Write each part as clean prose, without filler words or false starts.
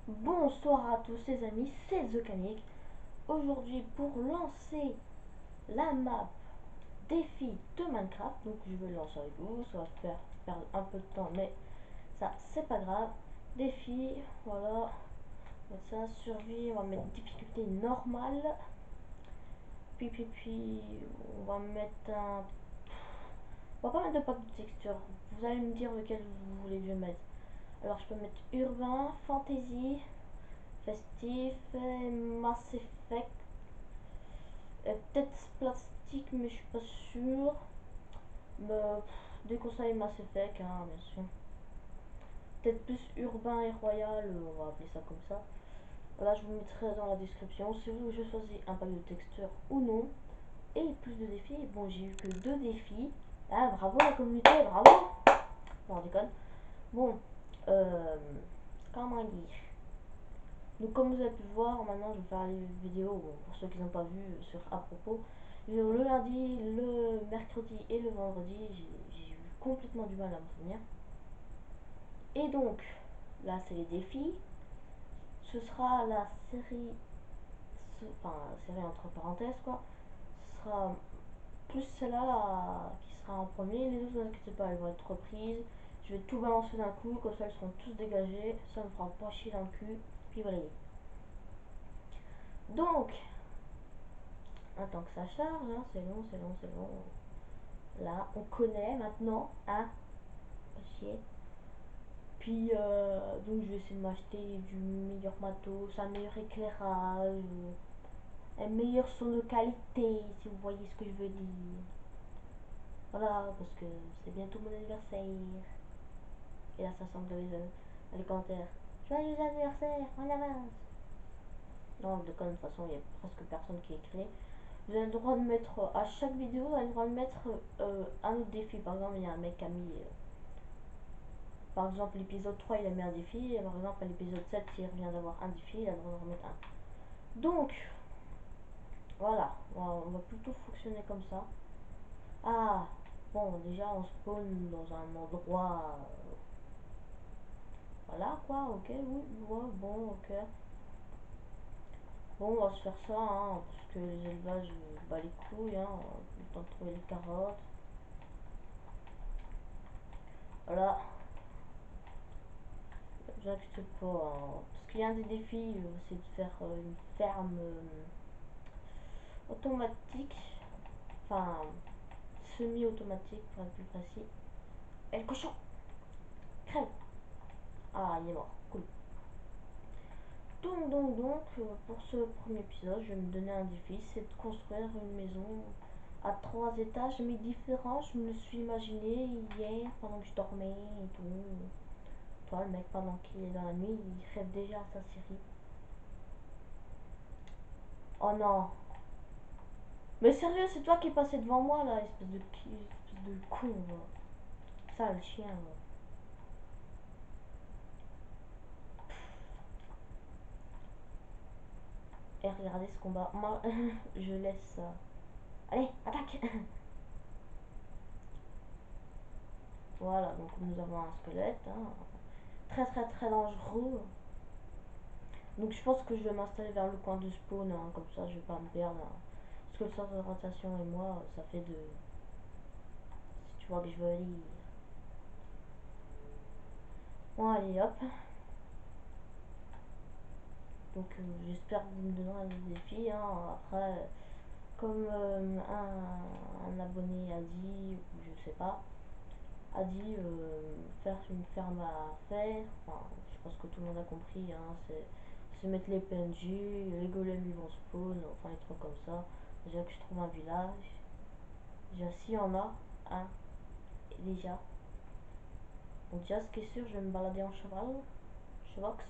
Bonsoir à tous les amis, c'est The Canic. Aujourd'hui pour lancer la map défi de Minecraft, donc je vais le lancer avec vous, ça va faire perdre un peu de temps mais ça c'est pas grave. Défi, voilà, ça, survie, on va mettre difficulté normale. Puis on va mettre un... On va pas mettre de pack de texture, vous allez me dire lequel vous voulez que je mette. Alors je peux mettre urbain, fantasy, festif, Mass Effect, peut-être plastique mais je suis pas sûr, mais déconseille Mass Effect hein, bien sûr, peut-être plus urbain et royal, on va appeler ça comme ça. Voilà, je vous mettrai dans la description si vous je choisis un pack de texture ou non, et plus de défis. Bon, j'ai eu que 2 défis, ah bravo la communauté, bravo. Non, on déconne. Bon, comment dire, donc comme vous avez pu voir, maintenant je vais faire les vidéos, bon, pour ceux qui n'ont pas vu, sur à propos. Le lundi, le mercredi et le vendredi, j'ai eu complètement du mal à me souvenir. Et donc, là c'est les défis. Ce sera la série, enfin série entre parenthèses quoi. Ce sera plus celle-là qui sera en premier. Les autres, ne vous inquiétez pas, elles vont être reprises. Je vais tout balancer d'un coup, comme ça elles seront tous dégagées. Ça me fera pas chier dans le cul. Puis voilà. Donc, attends que ça charge, hein, c'est long, c'est long, c'est long. Là, on connaît maintenant, hein, pas chier. Puis, donc je vais essayer de m'acheter du meilleur matos, un meilleur éclairage, un meilleur son de qualité, si vous voyez ce que je veux dire. Voilà, parce que c'est bientôt mon anniversaire. Et là, ça semble dans les commentaires. Joyeux anniversaire, en avance. Non, de toute façon, il y a presque personne qui écrit. Vous avez le droit de mettre à chaque vidéo, vous avez le droit de mettre un autre défi. Par exemple, il y a un mec qui a mis par exemple l'épisode 3 il a mis un défi, et par exemple à l'épisode 7 il revient d'avoir un défi, il a le droit de remettre un. Donc voilà, on va plutôt fonctionner comme ça. Ah bon, déjà on spawn dans un endroit voilà quoi, ok, oui, ouais, bon, ok. Bon, on va se faire ça, hein, parce que les élevages, bah les couilles, hein, le temps de trouver les carottes. Voilà, ne vous inquiétez pas, hein, parce qu'il y a un des défis, c'est de faire une ferme automatique, enfin semi-automatique pour être plus précis. Et le cochon, crève. Ah, il est mort, cool. Donc, pour ce premier épisode, je vais me donner un défi, c'est de construire une maison à 3 étages, mais différent. Je me le suis imaginé hier pendant que je dormais et tout. Toi, le mec, pendant qu'il est dans la nuit, il rêve déjà à sa série. Oh non. Mais sérieux, c'est toi qui est passé devant moi là, espèce de con. Sale chien. Va. Et regardez ce combat. Moi, je laisse. Allez, attaque. Voilà, donc nous avons un squelette. Hein. Très dangereux. Donc je pense que je vais m'installer vers le coin de spawn. Hein, comme ça, je vais pas me perdre. Hein. Parce que le sens de rotation et moi, ça fait de... Si tu vois que je veux aller... Bon, allez, hop. Donc j'espère que vous me donnerez des défis. Hein. Après, comme un abonné a dit, ou je sais pas, a dit faire une ferme à faire. Enfin, je pense que tout le monde a compris. Hein, c'est mettre les PNJ, les golems ils vont spawn, enfin les trucs comme ça. Déjà que je trouve un village. Déjà s'il y en a un, déjà. Donc déjà ce qui est sûr, je vais me balader en cheval, chevox.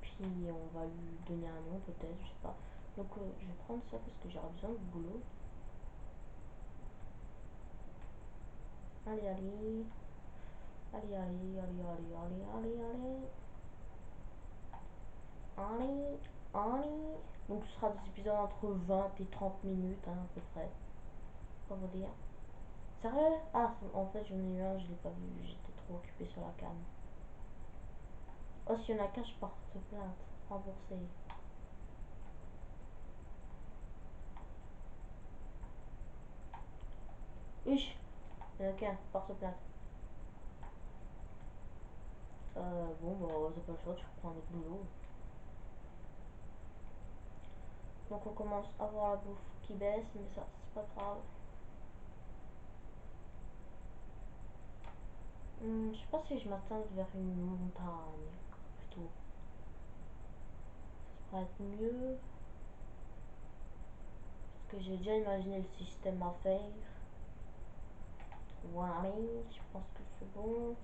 Puis on va lui donner un nom peut-être, je sais pas. Donc je vais prendre ça parce que j'aurai besoin de boulot. Allez, allez. Allez, allez, allez, allez, allez, allez, allez. Allez, allez. Donc ce sera des épisodes entre 20 et 30 minutes, hein, à peu près. Pour vous dire. Sérieux? Ah, en fait j'en ai eu un, je l'ai pas vu, j'étais trop occupé sur la cam. Oh, s'il y en a qu'un, je porte plainte. Remboursé. Uch, il y en a qu'un, porte plainte. Bon, bah, c'est pas le choix, tu reprends notre boulot. Donc on commence à voir la bouffe qui baisse, mais ça, c'est pas grave. Je sais pas si je m'attends vers une montagne, plutôt. Ça pourrait être mieux. Parce que j'ai déjà imaginé le système à faire. Voilà, je pense que c'est bon.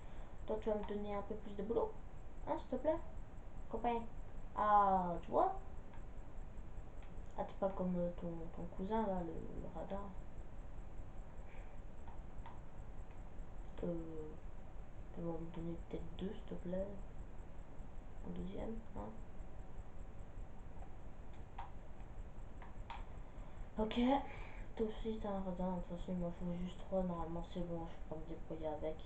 Toi, tu vas me donner un peu plus de boulot, hein, s'il te plaît, copain. Ah, tu vois. Ah, t'es pas comme ton cousin, là, le radar. Tu vas me donner peut-être deux, s'il te plaît. Un deuxième, hein. Ok. Toi aussi, t'as un radar. De toute façon, il m'en faut juste trois. Normalement, c'est bon, je peux me débrouiller avec.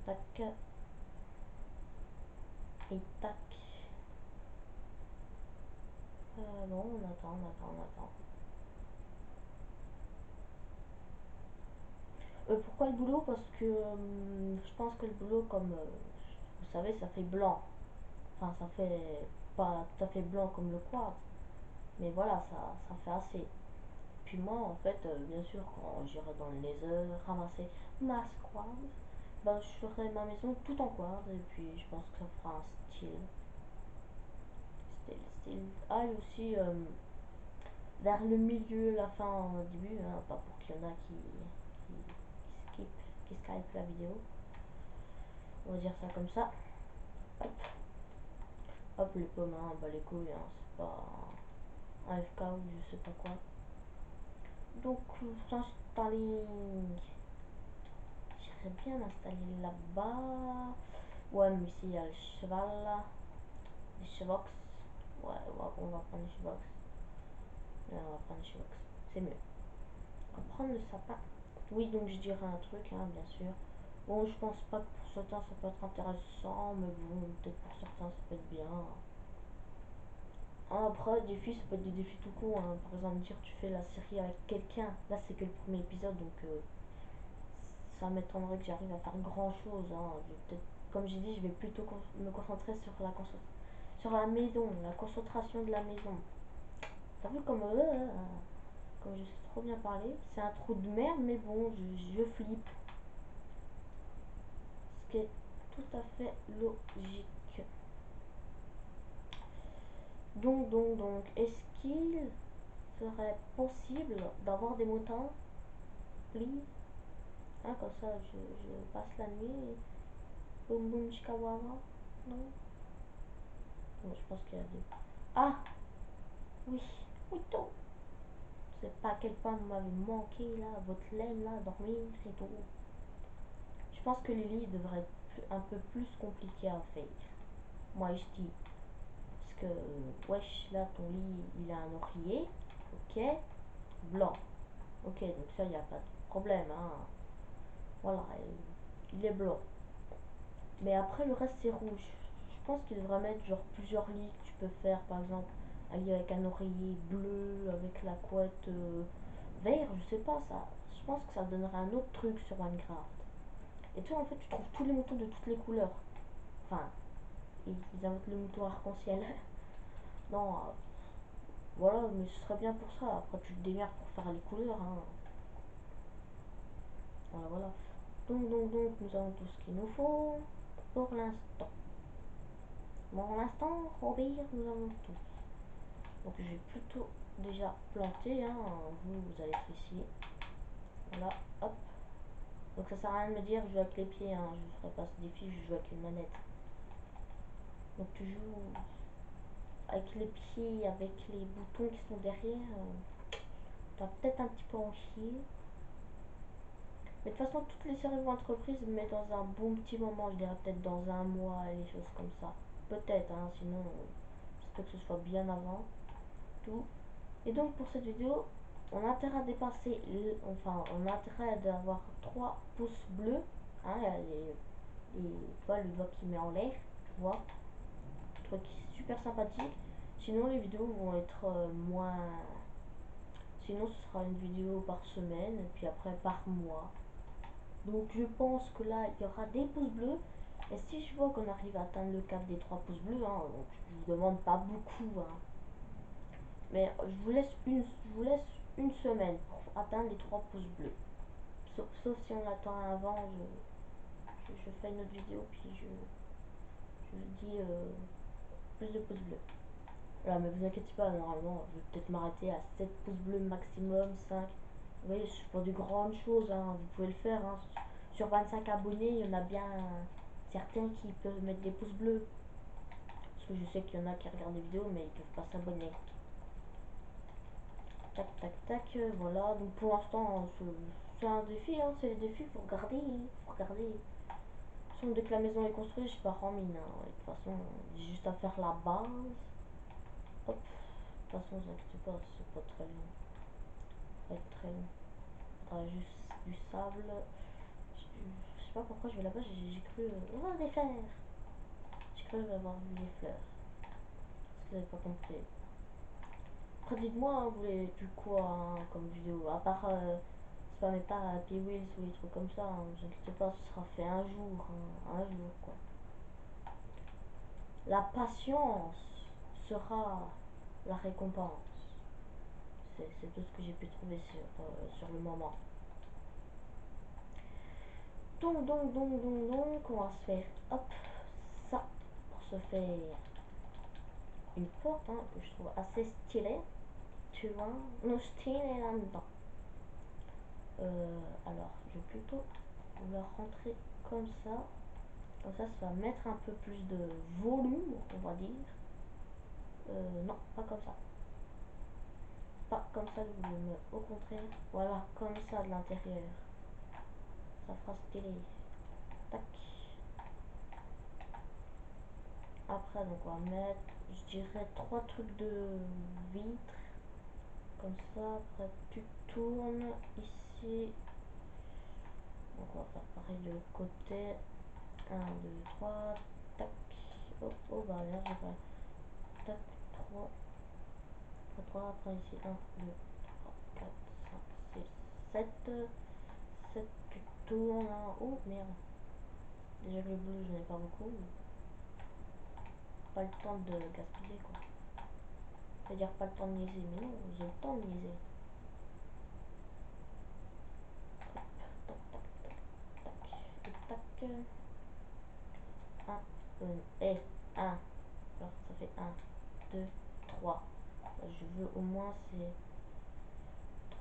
Tac. Et tac. Non, on attend, on attend, on attend. Pourquoi le boulot? Parce que je pense que le boulot, comme vous savez, ça fait blanc. Enfin, ça fait pas tout à fait blanc comme le quartz, mais voilà, ça fait assez. Puis moi, en fait, bien sûr, quand j'irai dans le laser, ramasser ma quartz, ben, je ferai ma maison tout en quartz, et puis je pense que ça fera un style. Ah, et aussi, vers le milieu, la fin, au début, hein, pas pour qu'il y en a qui, qui skype la vidéo. On va dire ça comme ça. Hop, hop les pommes, hein, bah les couilles, hein, c'est pas un FK ou je sais pas quoi. Donc, s'installer. J'aimerais bien m'installer là-bas. Ouais, mais ici il y a le cheval là. Les chevox. Ouais, on va prendre les chevox. Ouais, on va prendre les chevox. C'est mieux. On va prendre le sapin. Oui, donc je dirais un truc, hein, bien sûr. Bon, je pense pas que pour certains ça peut être intéressant, mais bon, peut-être pour certains ça peut être bien. Après, défis, ça peut être des défis tout court, hein. Par exemple, dire tu fais la série avec quelqu'un. Là, c'est que le premier épisode, donc ça m'étonnerait que j'arrive à faire grand chose, hein. Comme j'ai dit, je vais plutôt me concentrer sur la maison, la concentration de la maison. T'as vu comme je sais trop bien parler? C'est un trou de merde, mais bon, je flippe. Ce qui est tout à fait logique. Donc, est-ce qu'il serait possible d'avoir des moutons, please? Hein, comme ça, je passe la nuit. Boum boum chicawawa. Non? Non, je pense qu'il y a des. Ah! Oui, mouton! Je sais pas à quel point vous m'avez manqué là, votre laine là, dormir et tout. Je pense que les lits devraient être un peu plus compliqués à faire. Moi je dis. Parce que, wesh, là ton lit il a un oreiller. Ok? Blanc. Ok, donc ça y a pas de problème, hein. Voilà, il est blanc. Mais après, le reste, c'est rouge. Je pense qu'il devrait mettre genre plusieurs lits que tu peux faire. Par exemple, un lit avec un oreiller bleu, avec la couette vert, je sais pas ça. Je pense que ça donnerait un autre truc sur Minecraft. Et toi, en fait, tu trouves tous les moutons de toutes les couleurs. Enfin, ils inventent le mouton arc-en-ciel. Non, voilà, mais ce serait bien pour ça. Après, tu te démerdes pour faire les couleurs, hein. Voilà, voilà. Donc, nous avons tout ce qu'il nous faut pour l'instant. Pour l'instant, Robert, nous avons tout. Donc, je vais plutôt déjà planter, hein. Vous allez être ici. Voilà, hop. Donc, ça sert à rien de me dire, je joue avec les pieds, hein. Je ne ferai pas ce défi, je joue avec une manette. Donc, tu joues avec les pieds, avec les boutons qui sont derrière. T'as peut-être un petit peu en chier. Mais de toute façon, toutes les séries entreprises me mettent dans un bon petit moment, je dirais peut-être dans un mois et les choses comme ça. Peut-être, hein, sinon, j'espère que ce soit bien avant tout. Et donc, pour cette vidéo, on a intérêt à dépasser, enfin, on a intérêt d'avoir 3 pouces bleus, hein, tu vois, le doigt qui met en l'air. tu vois. Truc super sympathique. Sinon, les vidéos vont être moins. Sinon, ce sera une vidéo par semaine, et puis après par mois. Donc, je pense que là, il y aura des pouces bleus. Et si je vois qu'on arrive à atteindre le cap des 3 pouces bleus, hein, donc je vous demande pas beaucoup, hein, mais je vous laisse une semaine pour atteindre les 3 pouces bleus. Sauf si on attend avant, je fais une autre vidéo, puis je vous dis plus de pouces bleus. Voilà, mais vous inquiétez pas, normalement, je vais peut-être m'arrêter à 7 pouces bleus maximum, 5. Vous voyez, c'est pas de grandes choses, hein, vous pouvez le faire. Hein. Sur 25 abonnés, il y en a bien certains qui peuvent mettre des pouces bleus. Parce que je sais qu'il y en a qui regardent des vidéos, mais ils peuvent pas s'abonner. Tac, tac, tac, voilà. Donc pour l'instant, c'est un défi, hein, c'est les défis, faut regarder, faut regarder. Dès que la maison est construite, je pars en mine. Hein. De toute façon, j'ai juste à faire la base. Hop. De toute façon, vous inquiétez pas, c'est pas très long. Ça va être très long. Il faudra juste du sable. Je sais pas pourquoi je vais là-bas, j'ai cru. Oh, des fleurs! J'ai cru avoir vu les fleurs. Parce que vous n'avez pas compris. Après, dites-moi, hein, vous voulez du quoi hein, comme vidéo. À part, spammez pas à Happy Wheels ou des trucs comme ça. Hein, vous inquiétez pas, ce sera fait un jour. Hein, un jour, quoi. La patience sera la récompense. C'est tout ce que j'ai pu trouver sur le moment. Donc, on va se faire, hop, ça, pour se faire une porte, hein, que je trouve assez stylée. Tu vois, nous stylé là-dedans. Alors, je vais plutôt vouloir rentrer comme ça. Comme ça va mettre un peu plus de volume, on va dire. Non, pas comme ça. Pas comme ça le volume, au contraire. Voilà, comme ça de l'intérieur. Ça fera stylé. Tac. Après, donc on va mettre, je dirais, 3 trucs de vitre. Comme ça, après tu tournes ici. Donc on va faire pareil de l'autre côté. 1, 2, 3. Tac. Oh, oh bah là, j'ai pas. Tac, 3. Après 3, après ici. 1, 2, 3, 4, 5, 6, 7. 7, tu tournes. Oh merde. Déjà que le bleu, je n'ai pas beaucoup. Pas le temps de gaspiller quoi. C'est-à-dire pas le temps de niaiser, mais non, j'ai le temps de niaiser. Tac, tac, tac, tac, tac. 1, et 1. Alors ça fait 1, 2, 3. Je veux au moins c'est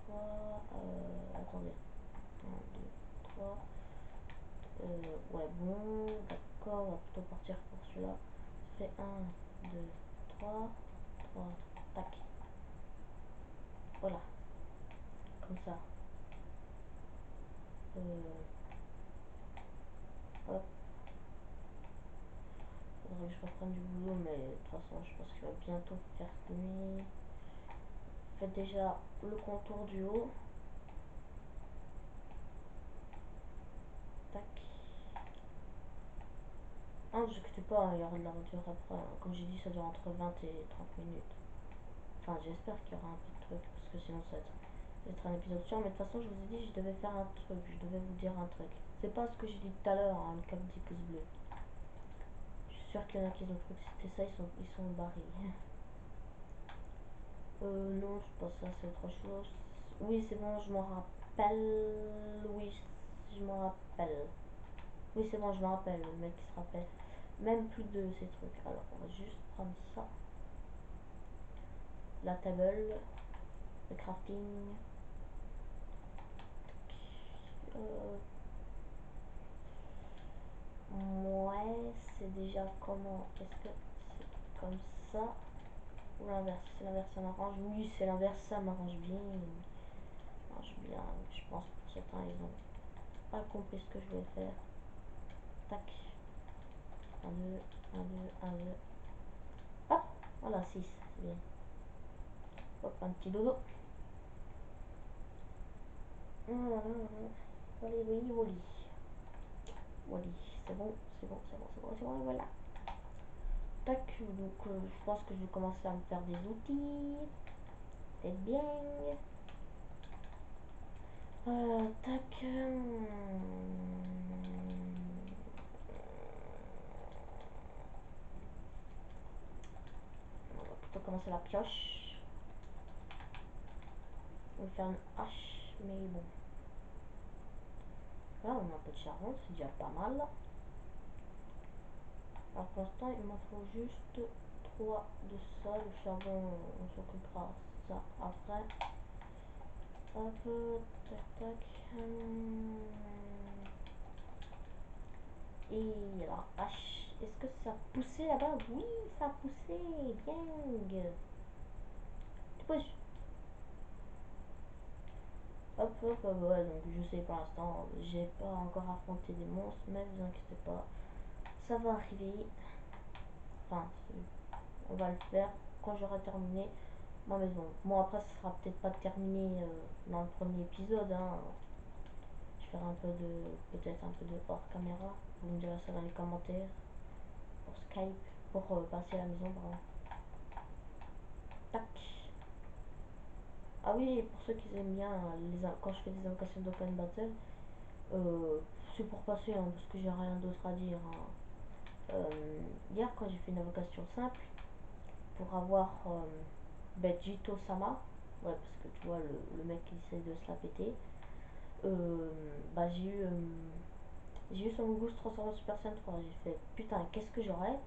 3. Attendez. 1, 2, 3. Ouais, bon, d'accord, on va plutôt partir pour celui-là. Ça fait 1, 2, 3. 3, tac. Voilà, comme ça. Hop. Faudrait que je reprenne du boulot, mais de toute façon, je pense qu'il va bientôt faire nuit. Faites déjà le contour du haut. Tac. Ah, ne vous inquiétez pas, il y aura de la voiture après. Hein. Comme j'ai dit, ça dure entre 20 et 30 minutes. Enfin, j'espère qu'il y aura un peu de truc, parce que sinon ça va être un épisode chiant. Mais de toute façon, je vous ai dit, je devais faire un truc, je devais vous dire un truc. C'est pas ce que j'ai dit tout à l'heure, hein, le cap 10 pouces bleus. Je suis sûr qu'il y en a qui ont cru que c'était ça, ils sont barrés. Non, c'est pas ça, c'est autre chose. Oui, c'est bon, je m'en rappelle. Oui, je m'en rappelle. Oui, c'est bon, je me rappelle, le mec qui se rappelle même plus de ces trucs. Alors, on va juste prendre ça. La table, le crafting. Euh, ouais, c'est déjà comment? Est-ce que c'est comme ça? Ou l'inverse? C'est l'inverse, ça m'arrange. Oui, c'est l'inverse, ça m'arrange bien. M'arrange bien. Je pense pour certains, ils ont pas compris ce que je voulais faire. Tac. 1, 2, 1, 2, 1, 2. Hop, voilà, 6, c'est bien. Hop, un petit dodo. Allez, oui, Wally. Wally, c'est bon, c'est bon, c'est bon, c'est bon, c'est bon, voilà. Tac, donc je pense que je vais commencer à me faire des outils. C'est bien. Tac. On va plutôt commencer la pioche. On va faire une hache, mais bon. Là, on a un peu de charbon, c'est déjà pas mal. Alors pour l'instant, il m'en faut juste 3 de ça. Le charbon, on s'occupera ça après. Hop, tac, tac. Et alors, H, est-ce que ça a poussé là-bas? Oui, ça a poussé, bien. Tu pousses. Hop, hop, hop, ouais, donc je sais pour l'instant, j'ai pas encore affronté des monstres, mais vous inquiétez pas, ça va arriver. Enfin, on va le faire quand j'aurai terminé ma maison. Bon, après, ça sera peut-être pas terminé dans le premier épisode, hein. Je ferai un peu de, peut-être un peu de hors caméra. Vous me direz ça dans les commentaires. Pour Skype, pour passer à la maison, pardon. Tac. Ah oui, pour ceux qui aiment bien quand je fais des invocations d'Open Battle, c'est pour passer, hein, parce que j'ai rien d'autre à dire, hein. Hier, quand j'ai fait une invocation simple, pour avoir Jito Sama, ouais, parce que tu vois, le mec qui essaie de se la péter, bah j'ai eu son goût se transformer en Super Saiyan 3. J'ai fait putain, qu'est-ce que j'aurais?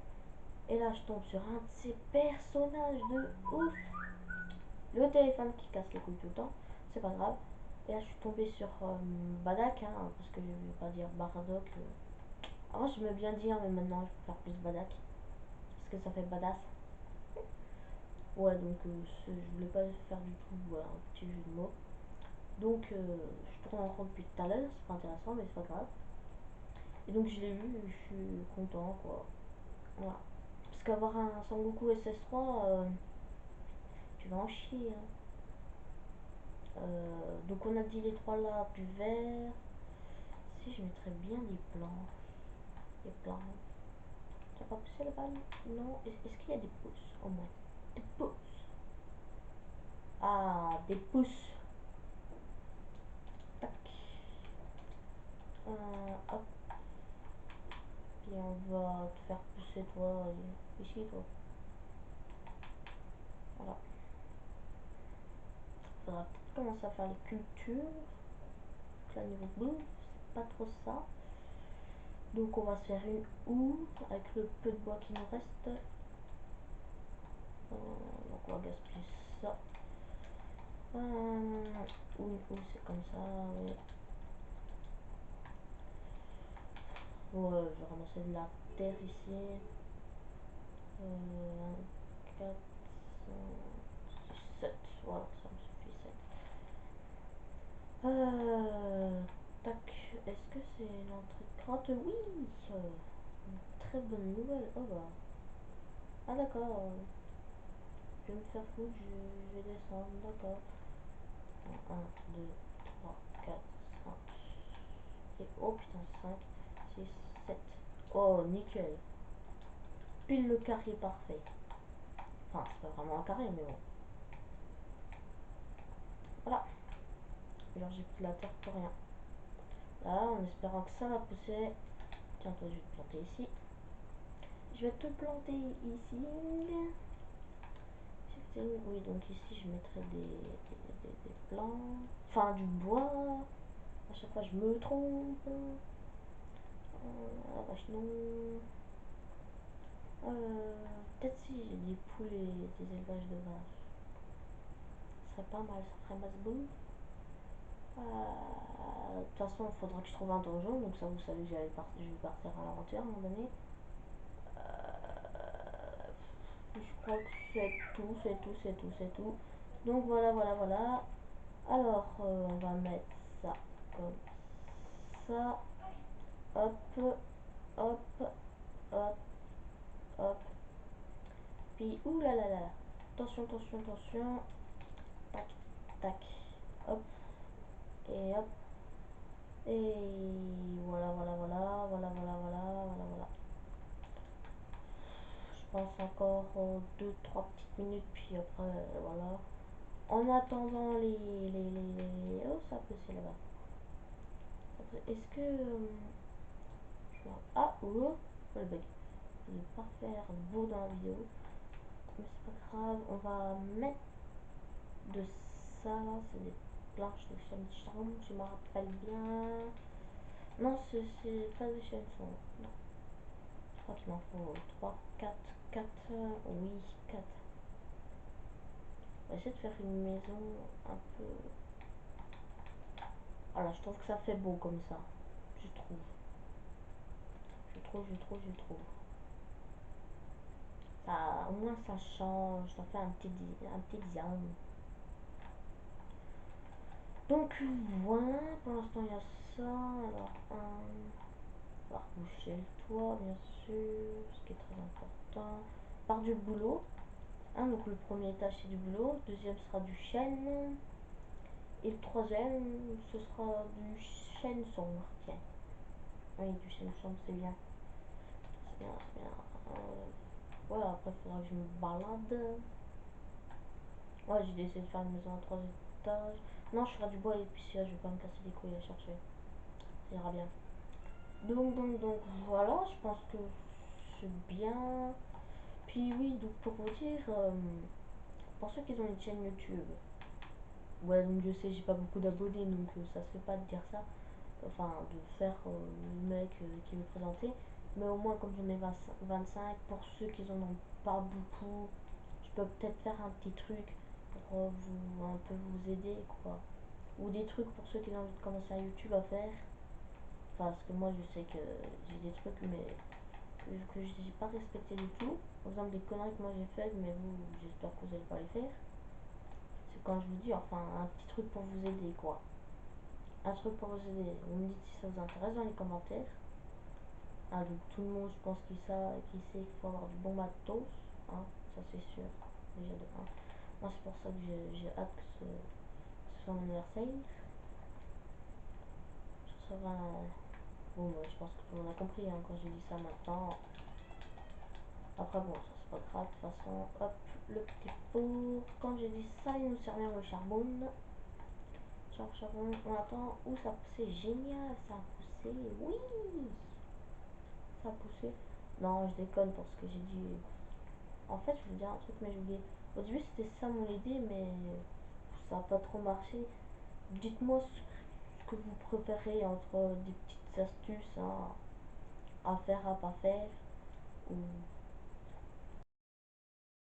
Et là, je tombe sur un de ces personnages de ouf. Le téléphone qui casse les couilles tout le temps, c'est pas grave. Et là, je suis tombée sur Badak, hein, parce que je vais pas dire Bardock. Avant, je me bien dire, mais maintenant, je préfère plus Badak. Parce que ça fait badass. Ouais, donc je voulais pas faire du tout voilà, un petit jeu de mots. Donc, je tourne en rond depuis tout à l'heure, c'est pas intéressant, mais c'est pas grave. Et donc, je l'ai eu, je suis content, quoi. Voilà. Parce qu'avoir un Sangoku SS3, tu vas en chier, hein. Donc on a dit les trois là, du vert. Si je mettrais bien des planches. Des planches. Ça va pas pousser la balle? Non. Est-ce qu'il y a des pousses au moins? Des pousses. Ah, des pousses. Tac. Hop. Puis on va te faire pousser toi ici toi. Voilà. Faudra peut-être commencer à faire les cultures. Donc là niveau bouffe, c'est pas trop ça. Donc on va se faire une houe avec le peu de bois qui nous reste. Donc on va gaspiller ça. Ou c'est comme ça, oui. Ouais, je vais ramasser de la terre ici. 4, 7. Voilà, ça me suffit, 7. Tac. Est-ce que c'est l'entrée de grotte? Oui. Une très bonne nouvelle. Oh bah. Ah d'accord. Je vais me faire foutre, je vais descendre. D'accord. 1, 2, 3, 4, 5. Et oh putain, 5, 6, 7. Oh, nickel. Pile le carré parfait. Enfin, c'est pas vraiment un carré, mais bon. Voilà. Alors j'ai pris de la terre pour rien. Là, en espérant que ça va pousser. Tiens, toi, je vais te planter ici. Je vais te planter ici. Oui, donc ici, je mettrai des plants. Enfin, du bois. À chaque fois, je me trompe. La vache, non. Peut-être si j'ai des poules et des élevages de vaches. Ce serait pas mal, ça ferait masse bouffe. De toute façon, il faudra que je trouve un donjon, donc ça, vous savez que je vais partir à l'aventure à un moment donné. Je crois que c'est tout, c'est tout, c'est tout, c'est tout. Donc voilà, voilà, voilà. Alors, on va mettre ça comme ça. Hop, hop, hop, hop. Puis, ouh là là là. Attention, attention, attention. Tac, tac. Hop. Et hop. Et voilà, voilà, voilà, voilà, voilà, voilà, voilà, voilà. pense encore 2-3 petites minutes, puis après, voilà. En attendant oh, ça peut c'est là-bas. Est-ce que... ah, oh, le bug. Je ne vais pas faire beau dans la vidéo. Mais c'est pas grave, on va mettre de ça. C'est des planches de chaîne charme, je me rappelle bien. Non, c'est pas des chaînes sont. Non. Je crois qu'il m'en faut 3, 4, oui, 4. On va essayer de faire une maison un peu... Voilà, je trouve que ça fait beau comme ça. Je trouve. Je trouve. Ça, au moins ça change, ça fait un petit design. Donc voilà, pour l'instant il y a ça. Alors, on va reboucher le toit, bien sûr, ce qui est très important. Par du boulot. Hein, donc le premier étage c'est du boulot, le deuxième sera du chêne. Et le troisième, ce sera du chêne sombre. Tiens. Oui, du chêne sombre, c'est bien. C'est bien, c'est bien. Voilà, après il faudra que je me balade. Ouais, j'ai décidé de faire une maison à 3 étages. Non, je ferai du bois et puis je vais pas me casser les couilles à chercher. Ça ira bien. Donc voilà, je pense que c'est bien. Puis oui, donc pour vous dire, pour ceux qui ont une chaîne YouTube, ouais, donc je sais, j'ai pas beaucoup d'abonnés, donc ça se fait pas de dire ça. Enfin, de faire le mec qui veut présenter. Mais au moins, comme j'en ai 25, pour ceux qui en ont pas beaucoup, je peux peut-être faire un petit truc pour vous un peu vous aider, quoi. Ou des trucs pour ceux qui ont envie de commencer à YouTube à faire. Enfin, parce que moi, je sais que j'ai des trucs, mais que j'ai pas respecté du tout. Par exemple, des conneries que moi j'ai faites, mais vous, j'espère que vous allez pas les faire. C'est quand je vous dis, enfin, un petit truc pour vous aider, quoi. Un truc pour vous aider. Vous me dites si ça vous intéresse dans les commentaires. Ah, donc tout le monde, je pense qu'il sait qu'il faut avoir du bon matos. Hein, ça c'est sûr. Déjà de 1. Moi, c'est pour ça que j'ai hâte que ce soit mon anniversaire. Ce sera un... Bon, bah, je pense que tout le monde a compris hein, quand j'ai dit ça maintenant. Après, bon, ça c'est pas grave. De toute façon, hop, le petit four. Quand j'ai dit ça, il nous servait le charbon. Charbon, on attend. Où ça a poussé? Génial, ça a poussé. Oui, ça a poussé. Non, je déconne parce que j'ai dit. En fait, je voulais dire un truc, mais j'ai oublié. Au début, c'était ça mon idée, mais ça n'a pas trop marché. Dites-moi ce que vous préférez entre des petites astuces hein, à faire, à pas faire. Ou